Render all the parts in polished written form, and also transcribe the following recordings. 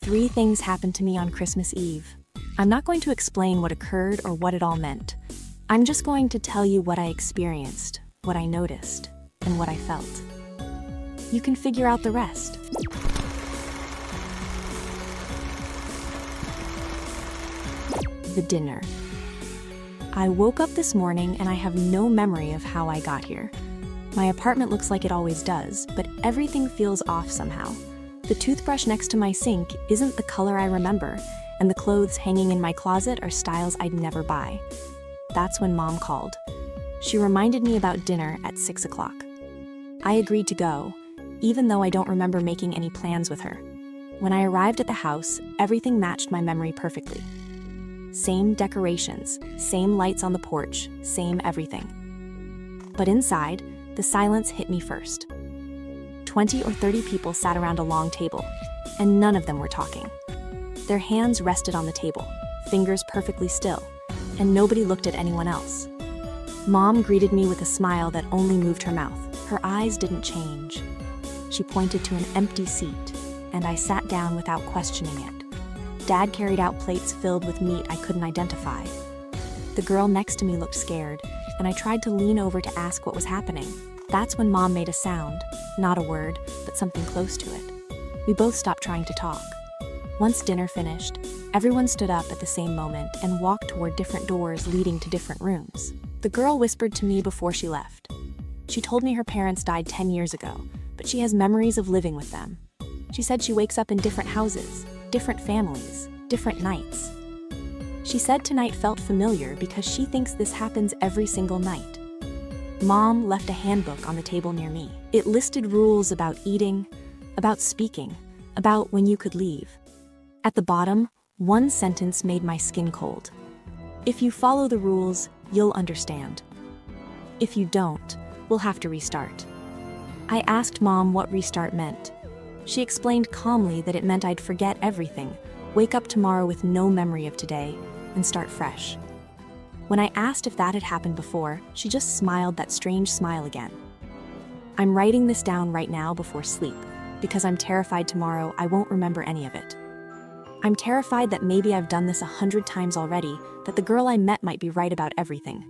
3 things happened to me on Christmas Eve. I'm not going to explain what occurred or what it all meant. I'm just going to tell you what I experienced, what I noticed, and what I felt. You can figure out the rest. The dinner. I woke up this morning and I have no memory of how I got here. My apartment looks like it always does, but everything feels off somehow. The toothbrush next to my sink isn't the color I remember, and the clothes hanging in my closet are styles I'd never buy. That's when Mom called. She reminded me about dinner at 6 o'clock. I agreed to go, even though I don't remember making any plans with her. When I arrived at the house, everything matched my memory perfectly. Same decorations, same lights on the porch, same everything. But inside, the silence hit me first. 20 or 30 people sat around a long table, and none of them were talking. Their hands rested on the table, fingers perfectly still, and nobody looked at anyone else. Mom greeted me with a smile that only moved her mouth. Her eyes didn't change. She pointed to an empty seat, and I sat down without questioning it. Dad carried out plates filled with meat I couldn't identify. The girl next to me looked scared, and I tried to lean over to ask what was happening. That's when Mom made a sound, not a word, but something close to it. We both stopped trying to talk. Once dinner finished, everyone stood up at the same moment and walked toward different doors leading to different rooms. The girl whispered to me before she left. She told me her parents died 10 years ago, but she has memories of living with them. She said she wakes up in different houses, different families, different nights. She said tonight felt familiar because she thinks this happens every single night. Mom left a handbook on the table near me. It listed rules about eating, about speaking, about when you could leave. At the bottom, one sentence made my skin cold. If you follow the rules, you'll understand. If you don't, we'll have to restart. I asked Mom what restart meant. She explained calmly that it meant I'd forget everything, wake up tomorrow with no memory of today, and start fresh. When I asked if that had happened before, she just smiled that strange smile again. I'm writing this down right now before sleep, because I'm terrified tomorrow I won't remember any of it. I'm terrified that maybe I've done this 100 times already, that the girl I met might be right about everything.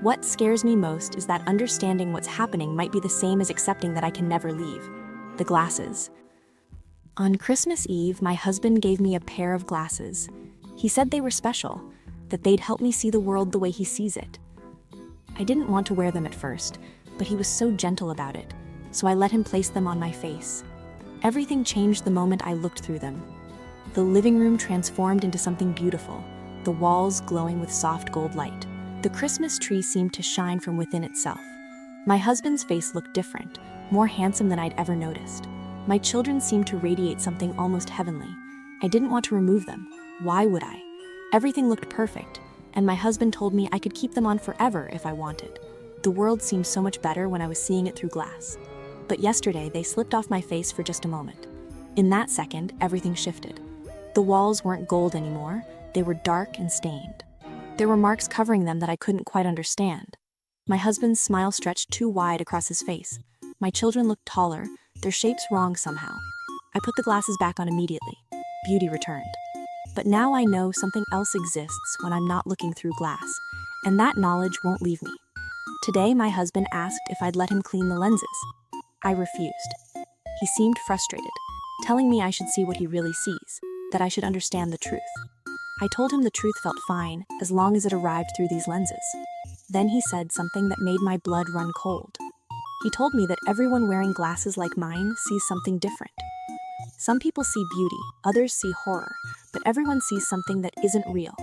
What scares me most is that understanding what's happening might be the same as accepting that I can never leave. The glasses. On Christmas Eve, my husband gave me a pair of glasses. He said they were special, that they'd help me see the world the way he sees it. I didn't want to wear them at first, but he was so gentle about it, so I let him place them on my face. Everything changed the moment I looked through them. The living room transformed into something beautiful, the walls glowing with soft gold light. The Christmas tree seemed to shine from within itself. My husband's face looked different, more handsome than I'd ever noticed. My children seemed to radiate something almost heavenly. I didn't want to remove them. Why would I? Everything looked perfect, and my husband told me I could keep them on forever if I wanted. The world seemed so much better when I was seeing it through glass. But yesterday, they slipped off my face for just a moment. In that second, everything shifted. The walls weren't gold anymore, they were dark and stained. There were marks covering them that I couldn't quite understand. My husband's smile stretched too wide across his face. My children looked taller, their shapes wrong somehow. I put the glasses back on immediately. Beauty returned. But now I know something else exists when I'm not looking through glass, and that knowledge won't leave me. Today, my husband asked if I'd let him clean the lenses. I refused. He seemed frustrated, telling me I should see what he really sees, that I should understand the truth. I told him the truth felt fine, as long as it arrived through these lenses. Then he said something that made my blood run cold. He told me that everyone wearing glasses like mine sees something different. Some people see beauty, others see horror, but everyone sees something that isn't real.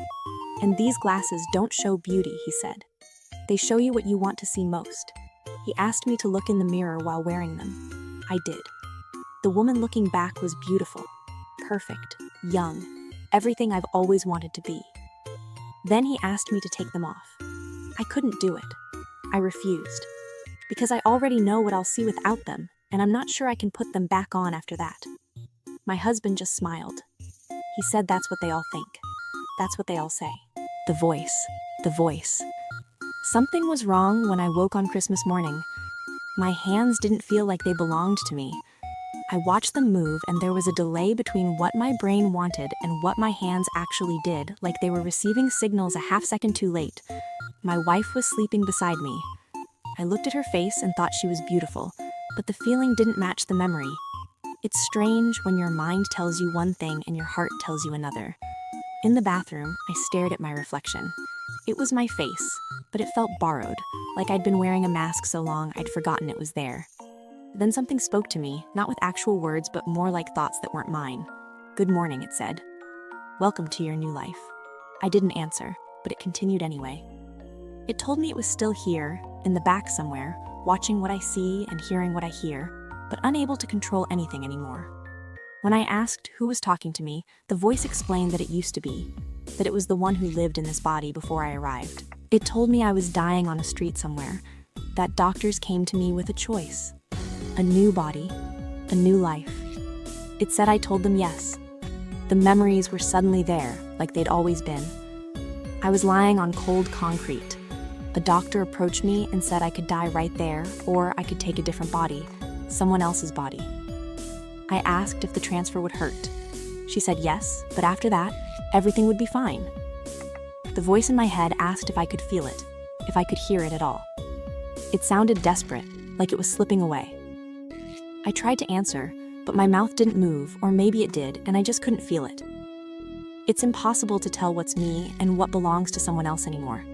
And these glasses don't show beauty, he said. They show you what you want to see most. He asked me to look in the mirror while wearing them. I did. The woman looking back was beautiful, perfect, young, everything I've always wanted to be. Then he asked me to take them off. I couldn't do it. I refused. Because I already know what I'll see without them, and I'm not sure I can put them back on after that. My husband just smiled. He said that's what they all think. That's what they all say. The voice. Something was wrong when I woke on Christmas morning. My hands didn't feel like they belonged to me. I watched them move, and there was a delay between what my brain wanted and what my hands actually did, like they were receiving signals a half second too late. My wife was sleeping beside me. I looked at her face and thought she was beautiful, but the feeling didn't match the memory. It's strange when your mind tells you one thing and your heart tells you another. In the bathroom, I stared at my reflection. It was my face, but it felt borrowed, like I'd been wearing a mask so long I'd forgotten it was there. Then something spoke to me, not with actual words, but more like thoughts that weren't mine. "Good morning," it said. "Welcome to your new life." I didn't answer, but it continued anyway. It told me it was still here, in the back somewhere, watching what I see and hearing what I hear, but unable to control anything anymore. When I asked who was talking to me, the voice explained that it used to be, that it was the one who lived in this body before I arrived. It told me I was dying on a street somewhere, that doctors came to me with a choice. A new body, a new life. It said I told them yes. The memories were suddenly there, like they'd always been. I was lying on cold concrete. A doctor approached me and said I could die right there, or I could take a different body, someone else's body. I asked if the transfer would hurt. She said yes, but after that, everything would be fine. The voice in my head asked if I could feel it, if I could hear it at all. It sounded desperate, like it was slipping away. I tried to answer, but my mouth didn't move, or maybe it did, and I just couldn't feel it. It's impossible to tell what's me and what belongs to someone else anymore.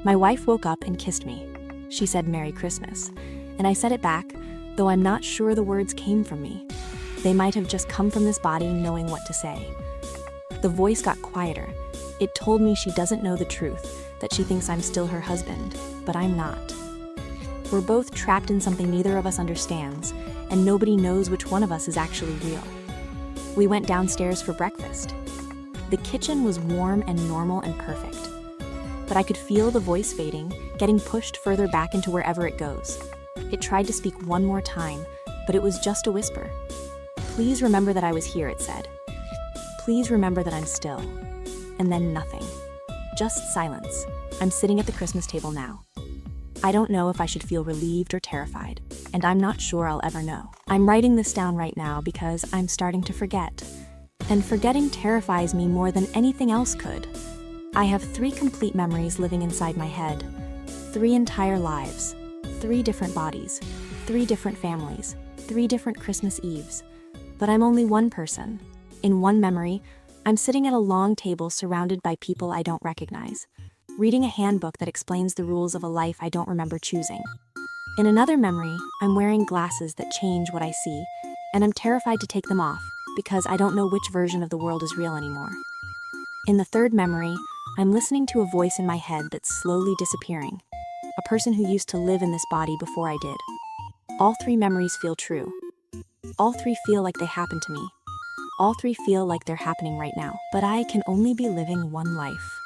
My wife woke up and kissed me. She said "Merry Christmas," and I said it back, though I'm not sure the words came from me. They might have just come from this body knowing what to say. The voice got quieter. It told me she doesn't know the truth, that she thinks I'm still her husband, but I'm not. We're both trapped in something neither of us understands, and nobody knows which one of us is actually real. We went downstairs for breakfast. The kitchen was warm and normal and perfect. But I could feel the voice fading, getting pushed further back into wherever it goes. It tried to speak one more time, but it was just a whisper. "Please remember that I was here," it said. "Please remember that I'm still." And then nothing. Just silence. I'm sitting at the Christmas table now. I don't know if I should feel relieved or terrified, and I'm not sure I'll ever know. I'm writing this down right now because I'm starting to forget. And forgetting terrifies me more than anything else could. I have 3 complete memories living inside my head. 3 entire lives. 3 different bodies. 3 different families. 3 different Christmas Eves. But I'm only one person. In one memory, I'm sitting at a long table surrounded by people I don't recognize, reading a handbook that explains the rules of a life I don't remember choosing. In another memory, I'm wearing glasses that change what I see, and I'm terrified to take them off because I don't know which version of the world is real anymore. In the third memory, I'm listening to a voice in my head that's slowly disappearing, a person who used to live in this body before I did. All 3 memories feel true. All 3 feel like they happened to me. All 3 feel like they're happening right now. But I can only be living one life.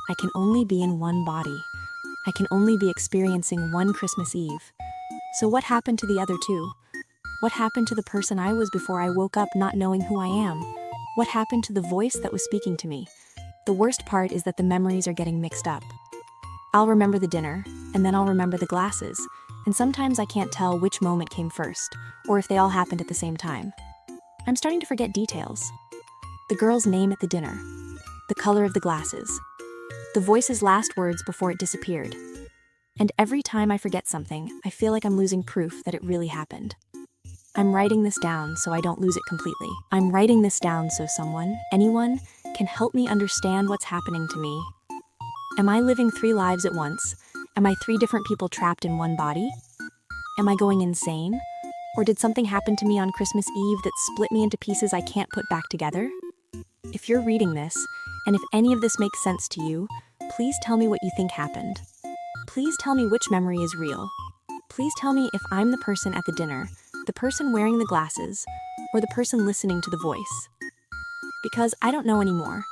I can only be in one body. I can only be experiencing one Christmas Eve. So what happened to the other 2? What happened to the person I was before I woke up not knowing who I am? What happened to the voice that was speaking to me? The worst part is that the memories are getting mixed up. I'll remember the dinner, and then I'll remember the glasses, and sometimes I can't tell which moment came first, or if they all happened at the same time. I'm starting to forget details. The girl's name at the dinner, the color of the glasses, the voice's last words before it disappeared. And every time I forget something, I feel like I'm losing proof that it really happened. I'm writing this down so I don't lose it completely. I'm writing this down so someone, anyone, can help me understand what's happening to me. Am I living 3 lives at once? Am I 3 different people trapped in one body? Am I going insane? Or did something happen to me on Christmas Eve that split me into pieces I can't put back together? If you're reading this, and if any of this makes sense to you, please tell me what you think happened. Please tell me which memory is real. Please tell me if I'm the person at the dinner, the person wearing the glasses, or the person listening to the voice. Because I don't know anymore,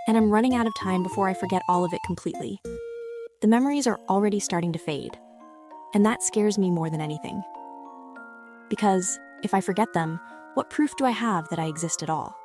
and I'm running out of time before I forget all of it completely. The memories are already starting to fade, and that scares me more than anything. Because if I forget them, what proof do I have that I exist at all?